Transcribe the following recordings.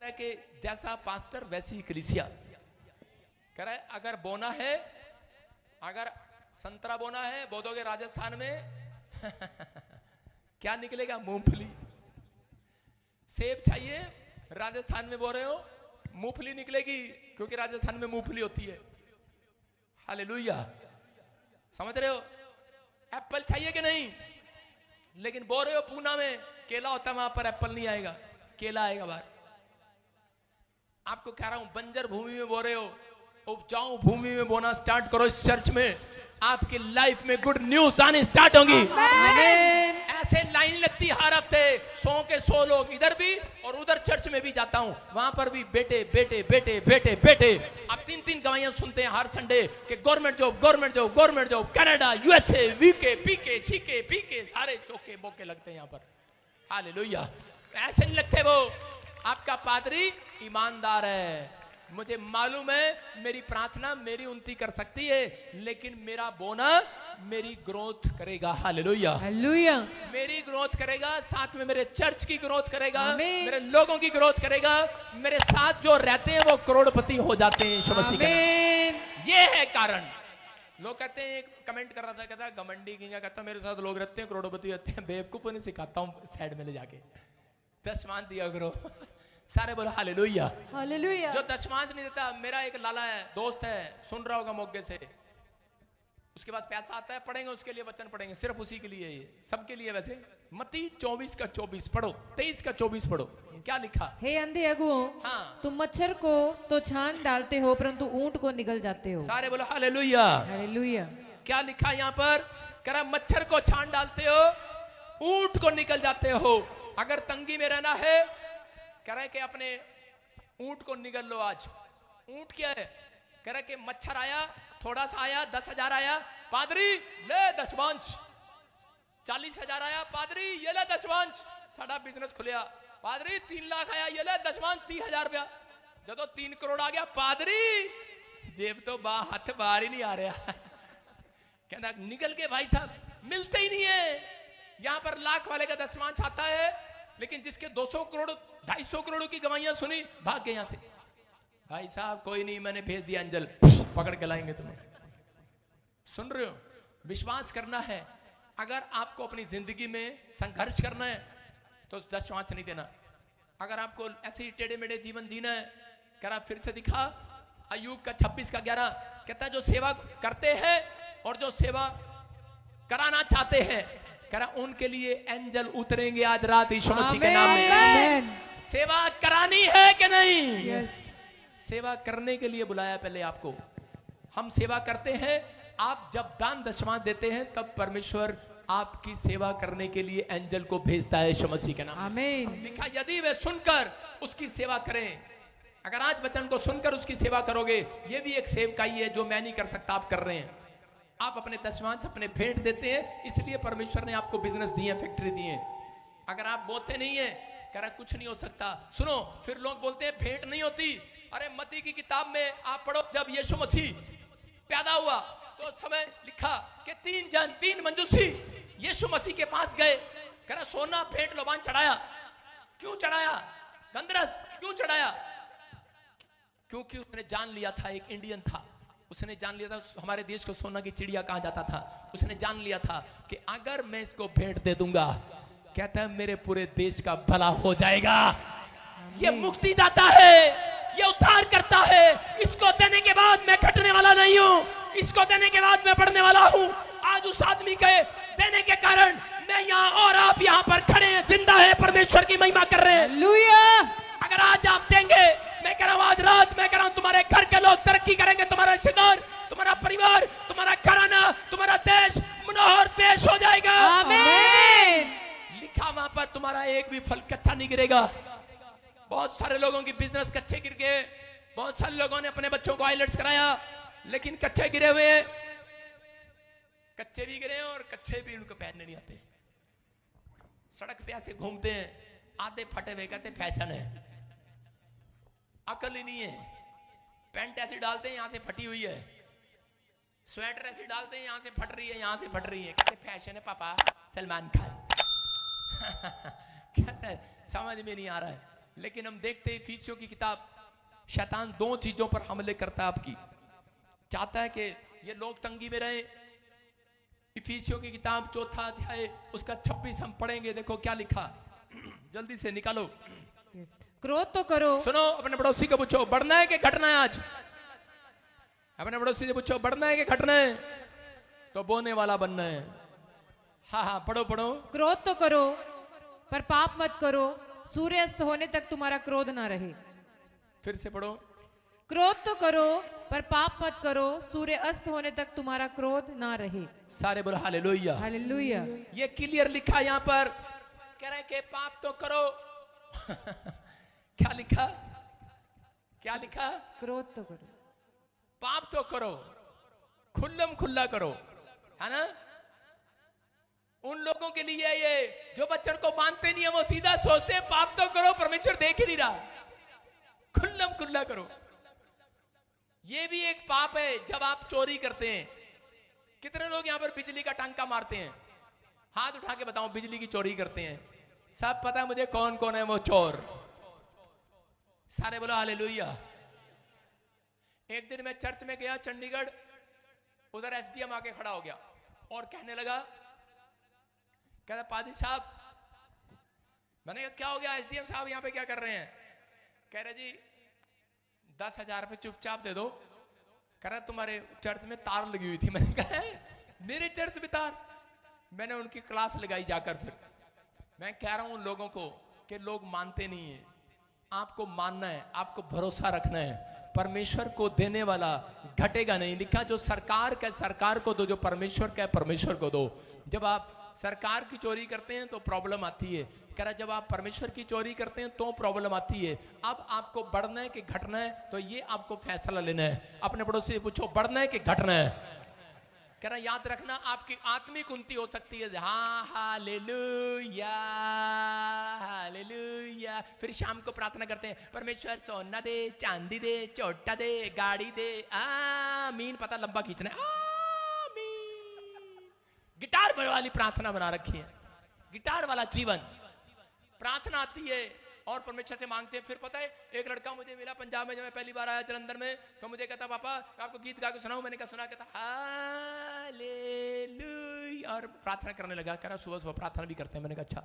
है कि जैसा पास्टर वैसी कलीसिया। कह रहा है अगर बोना है, अगर संतरा बोना है, बोदोगे राजस्थान में क्या निकलेगा? मूंगफली। सेब चाहिए, राजस्थान में बो रहे हो, मूंगफली निकलेगी, क्योंकि राजस्थान में मूंगफली होती है। हालेलुया, समझ रहे हो? एप्पल चाहिए कि नहीं? लेकिन बो रहे हो पूना में, केला होता है, वहां पर एप्पल नहीं आएगा, केला आएगा बाहर। आपको कह रहा हूं, बंजर भूमि में बो रहे हो, उपजाऊ भूमि में बोना स्टार्ट करो। इस चर्च में आपकी लाइफ में गुड न्यूज आने स्टार्ट होंगी। ऐसे लाइन लगती हर हफ्ते, 100 के 100 लोग, इधर भी और उधर चर्च में भी जाता हूं, वहां पर भी बेटे बेटे बेटे बेटे बेटे। अब 3-3 गवाहियां सुनते हैं हर संडे कि government job, government job, government job, Canada, USA, वीके, पीके, छीके, पीके, सारे चौके बोके लगते हैं यहां पर। हालेलुया, ऐसे नहीं लगते वो। आपका पादरी ईमानदार है, मुझे मालूम है मेरी प्रार्थना मेरी उन्नति कर सकती है, लेकिन मेरा बोना मेरी ग्रोथ करेगा। हालेलुया, हालेलुया, मेरी ग्रोथ करेगा, साथ में मेरे चर्च की ग्रोथ करेगा, मेरे लोगों की ग्रोथ करेगा, मेरे साथ जो रहते हैं वो करोड़पति हो जाते हैं। यीशु मसीह का नाम। ये है कारण। लोग कहते हैं, एक कमेंट कर रहा था, कहता घमंडी किंगा, कहता मेरे साथ लोग रहते हैं करोड़पति रहते हैं। बेवकूफों ने सिखाता हूं साइड में ले जाके, दशमान दिया करो। सारे बोलो हालेलुया, हालेलुया। जो दशमांश नहीं देता, मेरा एक लाला है, दोस्त है, सुन रहा होगा मोगे से, उसके पास पैसा आता है, पढ़ेंगे उसके लिए, वचन पढ़ेंगे सिर्फ उसी के लिए, ये सबके लिए। वैसे मत्ती 24 का 24 पढ़ो, 23 का 24 पढ़ो, क्या लिखा? हे अंधे अगुओं, हाँ, तुम मच्छर को तो छान डालते हो, परंतु ऊंट को निगल जाते हो। सारे बोलो हालेलुया, हालेलुया। क्या लिखा यहाँ पर? कह रहा मच्छर को छान डालते हो, ऊंट को निकल जाते हो। अगर तंगी में रहना है, कह रहा है कि अपने ऊंट को निगल लो आज। ऊंट क्या है? कह रहा है कि मच्छर आया, थोड़ा सा आया, 10,000 आया, पादरी ले दशमांश। 40,000 आया, पादरी ये ले दशमांश। साड़ा बिजनेस खुलिया, पादरी 3 लाख आया, ये ले दशमांश 30,000 रुपया। जब 3 करोड़ आ गया, पादरी जेब तो हाथ बाहर ही नहीं आ रहा। कहना निकल के भाई साहब मिलते ही नहीं है। यहां पर लाख वाले का दशमांश आता है, लेकिन जिसके 200 करोड़ 250 करोड़ की गवाहियां सुनी, भाग गए यहां से। भाई साहब कोई नहीं, मैंने भेज दिया अंजल, पकड़ के लाएंगे तुम्हें। सुन रहे हो? विश्वास करना है। अगर आपको अपनी जिंदगी में संघर्ष करना है तो 10 नहीं देना। अगर आपको ऐसे ही टेढ़े मेढ़े जीवन जीना है, कह फिर से दिखा अय्यूब का 26 का 11, कहता जो सेवा करते हैं और जो सेवा कराना चाहते हैं, कह रहा उनके लिए एंजल उतरेंगे आज रात यीशु मसीह के नाम में। सेवा करानी है कि नहीं? yes. सेवा करने के लिए बुलाया पहले आपको। हम सेवा करते हैं, आप जब दान दशमांश देते हैं तब परमेश्वर आपकी सेवा करने के लिए एंजल को भेजता है यीशु मसीह के नाम। आमीन। लिखा यदि वे सुनकर उसकी सेवा करें। अगर आज वचन को सुनकर उसकी सेवा करोगे, ये भी एक सेवकाई है जो मैं नहीं कर सकता, आप कर रहे हैं। आप अपने दशमांश अपने भेंट देते हैं, इसलिए परमेश्वर ने आपको बिजनेस दिए, फैक्ट्री दी है। अगर आप बोते नहीं है, कह रहा कुछ नहीं हो सकता। सुनो, फिर लोग बोलते हैं भेंट नहीं होती। अरे मत्ती की किताब में आप पढ़ो, जब यीशु मसीह पैदा हुआ तो समय लिखा कि 3 मंजूसी यीशु मसीह के पास गए। कह रहा सोना भेंट लोबान चढ़ाया। क्यों चढ़ाया? गंधरस क्यों चढ़ाया? क्योंकि उसने जान लिया था, एक इंडियन था, उसने जान लिया था हमारे देश को सोना की चिड़िया कहा जाता था। उसने जान लिया था कि अगर मैं इसको भेंट दे दूंगा, कहता है मेरे पूरे देश का भला हो जाएगा। ये मुक्तिदाता है, ये उद्धार करता है। इसको देने के बाद मैं घटने वाला नहीं हूं, इसको देने के बाद मैं बढ़ने वाला हूं। आज उस आदमी के देने के कारण मैं यहाँ और आप यहाँ पर खड़े हैं, जिंदा है, परमेश्वर की महिमा कर रहे हैं। हालेलुया। अगर आज आप देंगे, मैं कह रहा हूं आज रात मैं कह रहा हूं तुम्हारे घर के लोग तरक्की करेंगे, तुम्हारा रिश्तेदार, तुम्हारा परिवार, तुम्हारा घराना, तुम्हारा देश मनोहर देश हो जाएगा। आमीन। लिखा वहां पर तुम्हारा एक भी फल कच्चा नहीं गिरेगा। बहुत सारे लोगों की बिजनेस कच्चे गिर गए, बहुत सारे लोगों ने अपने बच्चों को आइलेट्स कराया, लेकिन कच्चे गिरे हुए हैं। कच्चे भी गिरे और कच्चे भी उनको पहनने नहीं आते। सड़क पे ऐसे घूमते हैं, आधे फटे हुए, कहते फैशन है। अकल ही नहीं है। पैंट ऐसी डालते हैं, यहां से फटी हुई है। स्वेटर ऐसी डालते हैं, यहां से फट रही है, यहां से फट रही है, कहते फैशन है पापा, सलमान खान। कहते हैं समझ में नहीं आ रहा है। लेकिन हम देखते हैं इफिसियों की किताब, शैतान दो चीजों पर हमले करता है आपकी, चाहता है कि ये लोग तंगी में रहे। इफिसियों की किताब 4 अध्याय उसका 26 हम पढ़ेंगे। देखो क्या लिखा, जल्दी से निकालो। क्रोध तो करो। सुनो, अपने पड़ोसी को पूछो बढ़ना है कि घटना है आज। अपने पड़ोसी से पूछो बढ़ना है कि घटना है, तो बोने वाला बनना है। हाँ हाँ, पढ़ो पढ़ो। क्रोध तो करो पर पाप मत करो, सूर्य अस्त होने तक तुम्हारा क्रोध ना रहे। फिर से पढ़ो। क्रोध तो करो पर पाप मत करो, सूर्य अस्त होने तक तुम्हारा क्रोध ना रहे। सारे बोलो हालेलुया। हालेलुया। ये क्लियर लिखा यहाँ पर, कह रहे कि पाप तो करो। क्या लिखा, क्या लिखा? क्रोध तो करो, पाप तो करो, खुल्लम खुल्ला करो, है ना। उन लोगों के लिए ये जो वचन को मानते नहीं है, वो सीधा सोचते हैं पाप तो करो, परमेश्वर देख ही नहीं रहा, खुल्लम खुल्ला करो। ये भी एक पाप है जब आप चोरी करते हैं। कितने लोग यहां पर बिजली का टांका मारते हैं? हाथ उठा के बताओ, बिजली की चोरी करते हैं। सब पता है मुझे कौन कौन है वो चोर। सारे बोलो हालेलुया। एक दिन मैं चर्च में गया चंडीगढ़, उधर एसडीएम आके खड़ा हो गया और कहने लगा, कहता पादी साहब। मैंने कहा क्या हो गया एसडीएम साहब, यहाँ पे क्या कर रहे हैं? कह रहे जी 10,000 रुपये चुपचाप दे दो। कह रहा तुम्हारे चर्च में तार लगी हुई थी। मैंने कहा मेरे चर्च में तार? मैंने उनकी क्लास लगाई जाकर। फिर मैं कह रहा हूं उन लोगों को कि लोग मानते नहीं है, आपको मानना है, आपको भरोसा रखना है। परमेश्वर को देने वाला घटेगा नहीं। लिखा जो सरकार का सरकार को दो, जो परमेश्वर का परमेश्वर को दो। जब आप सरकार की चोरी करते हैं तो प्रॉब्लम आती है। कह रहा जब आप परमेश्वर की चोरी करते हैं तो प्रॉब्लम आती है। अब आपको बढ़ना है कि घटना है, तो ये आपको फैसला लेना है। अपने पड़ोसी से पूछो बढ़ना है कि घटना है। कह रहा याद रखना आपकी आत्मिक उन्नति हो सकती है। हाँ हालेलुया हालेलुया। फिर शाम को प्रार्थना करते हैं, परमेश्वर सोना दे, चांदी दे, चोटा दे, गाड़ी दे, आमीन। पता लंबा खींचना है, आमीन। गिटार वाली प्रार्थना बना रखी है, गिटार वाला जीवन। प्रार्थना आती है और परमेश्वर से मांगते हैं। फिर पता है एक लड़का मुझे मिला पंजाब में, जब मैं पहली बार आया जलंधर में, तो मुझे कहता पापा आपको गीत गा के सुनाऊं? मैंने कहा सुना। कहता हालेलुया और प्रार्थना करने लगा। कह रहा सुबह सुबह प्रार्थना भी करते हैं। मैंने कहा अच्छा।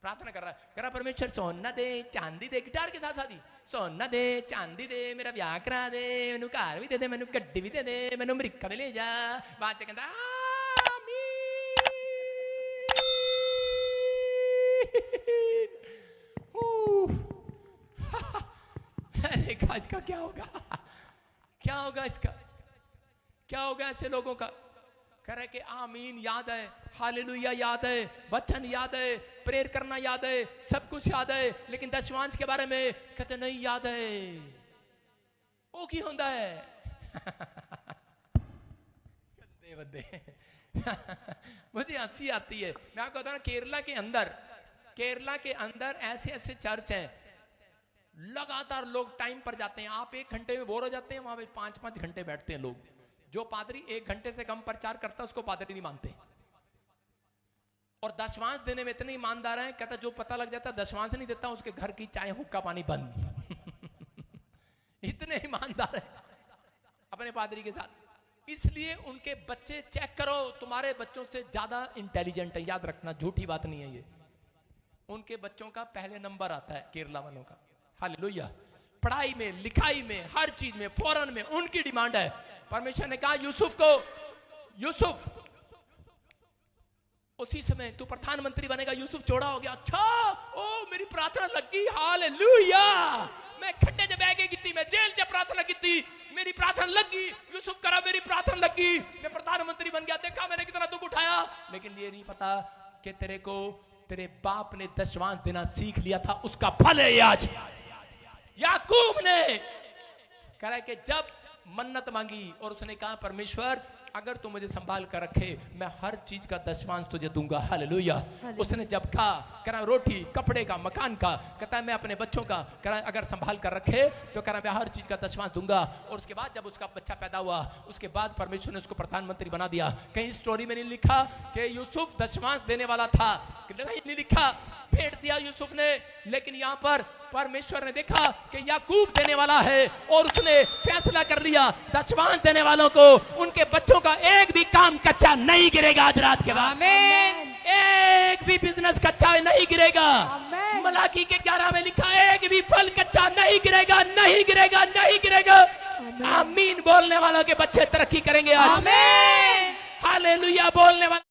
प्रार्थना कर रहा है, कह रहा परमेश्वर सोना दे, चांदी दे, गिटार के साथ साथ ही सोना दे, चांदी दे, मेरा ब्याह करा दे, मैनू घर भी दे दे, मैनू गड्डी भी दे दे, मैनू अमरीका भी ले जा। बाद च कहता इसका क्या होगा, क्या होगा इसका, क्या होगा ऐसे लोगों का? कह रहे कि आमीन याद है, हालेलुया याद है, वचन याद है, प्रेयर करना याद है, सब कुछ याद है, लेकिन दशवांश के बारे में कहते नहीं याद है। वो की होता है? गंदे बंदे। मुझे हंसी आती है। मैं आपको बता रहा, केरला के अंदर ऐसे ऐसे चर्च हैं, लगातार लोग टाइम पर जाते हैं। आप 1 घंटे में बोर हो जाते हैं, वहां पे 5-5 घंटे बैठते हैं लोग। जो पादरी 1 घंटे से कम प्रचार करता है उसको पादरी नहीं मानते। और दशवांश देने में इतने ईमानदार हैं, कहता जो पता लग जाता दशवांश नहीं देता उसके घर की चाय हुक्का पानी बंद। इतने ईमानदार है अपने पादरी के साथ। इसलिए उनके बच्चे चेक करो, तुम्हारे बच्चों से ज्यादा इंटेलिजेंट है। याद रखना, झूठी बात नहीं है ये। उनके बच्चों का पहले नंबर आता है केरला वालों का। हालेलुया। पढ़ाई में, लिखाई में, हर चीज में, फॉरेन में उनकी डिमांड है। परमेश्वर ने कहा यूसुफ को, यूसुफ उसी समय तू प्रधानमंत्री बनेगा। यूसुफ चौड़ा हो गया। अच्छा, ओ मेरी प्रार्थना लगी। हालेलुया। मैं खड्डे च बह के कीती, मैं जेल च प्रार्थना कीती, मेरी प्रार्थना लगी। यूसुफ करा मेरी प्रार्थना लगी, मैं प्रधानमंत्री बन गया। देखा मैंने कितना दुख उठाया। लेकिन ये नहीं पता कि तेरे को तेरे बाप ने दशवांश देना सीख लिया था, उसका फल है आज। याकूब ने कहा कि जब मन्नत मांगी और उसने कहा परमेश्वर अगर तू मुझे संभाल कर रखे मैं हर चीज का दशमांश तुझे दूंगा। हालेलुया। उसने जब कहा कह रहा रोटी कपड़े का मकान का, कहता है मैं अपने बच्चों का कह रहा अगर संभाल कर रखे तो कह रहा मैं हर चीज का दशमांश दूंगा। और उसके बाद जब उसका बच्चा पैदा हुआ उसके बाद परमेश्वर ने उसको प्रधानमंत्री बना दिया। कहीं स्टोरी में नहीं लिखा कि यूसुफ दशमांश देने वाला था, नहीं लिखा भेंट दिया यूसुफ ने, लेकिन यहाँ पर परमेश्वर ने देखा कि याकूब देने वाला है और उसने फैसला कर लिया दशमांश देने वालों को उनके बच्चों का एक भी काम कच्चा नहीं गिरेगा। आज रात के बाद आमीन। एक भी बिजनेस कच्चा नहीं गिरेगा। मलाकी के 11 में लिखा एक भी फल कच्चा नहीं गिरेगा, नहीं गिरेगा, नहीं गिरेगा। आमीन बोलने वालों के बच्चे तरक्की करेंगे आज। आमीन। हालेलुया बोलने वाले